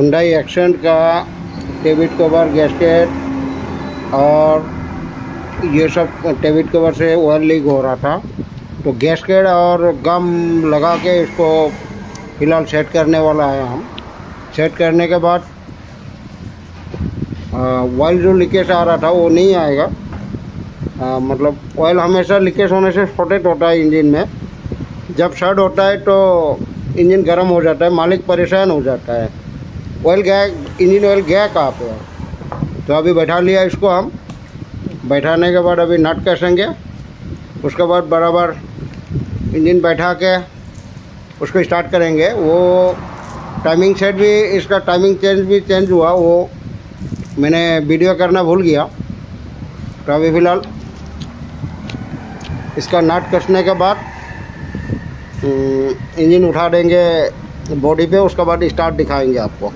Hyundai accent का टेबिट cover, gasket और ये सब टेबिट कवर से ऑयल लीक हो रहा था। तो गैस्केट और गम लगा के इसको फ़िलहाल सेट करने वाला है हम। सेट करने के बाद ऑयल जो लीकेज आ रहा था वो नहीं आएगा। मतलब ऑयल हमेशा लीकेज होने से शॉर्टेज होता है इंजन में। जब शॉर्ट होता है तो इंजन गर्म हो जाता है, मालिक परेशान हो जाता है। ऑयल गया, इंजन ऑयल गया कहाँ पे? तो अभी बैठा लिया इसको हम। बैठाने के बाद अभी नट कसेंगे। उसके बाद बराबर इंजन बैठा के उसको स्टार्ट करेंगे। वो टाइमिंग सेट भी, इसका टाइमिंग चेंज हुआ, वो मैंने वीडियो करना भूल गया। तो अभी फ़िलहाल इसका नट कसने के बाद इंजन उठा देंगे बॉडी पे। उसके बाद स्टार्ट दिखाएंगे आपको।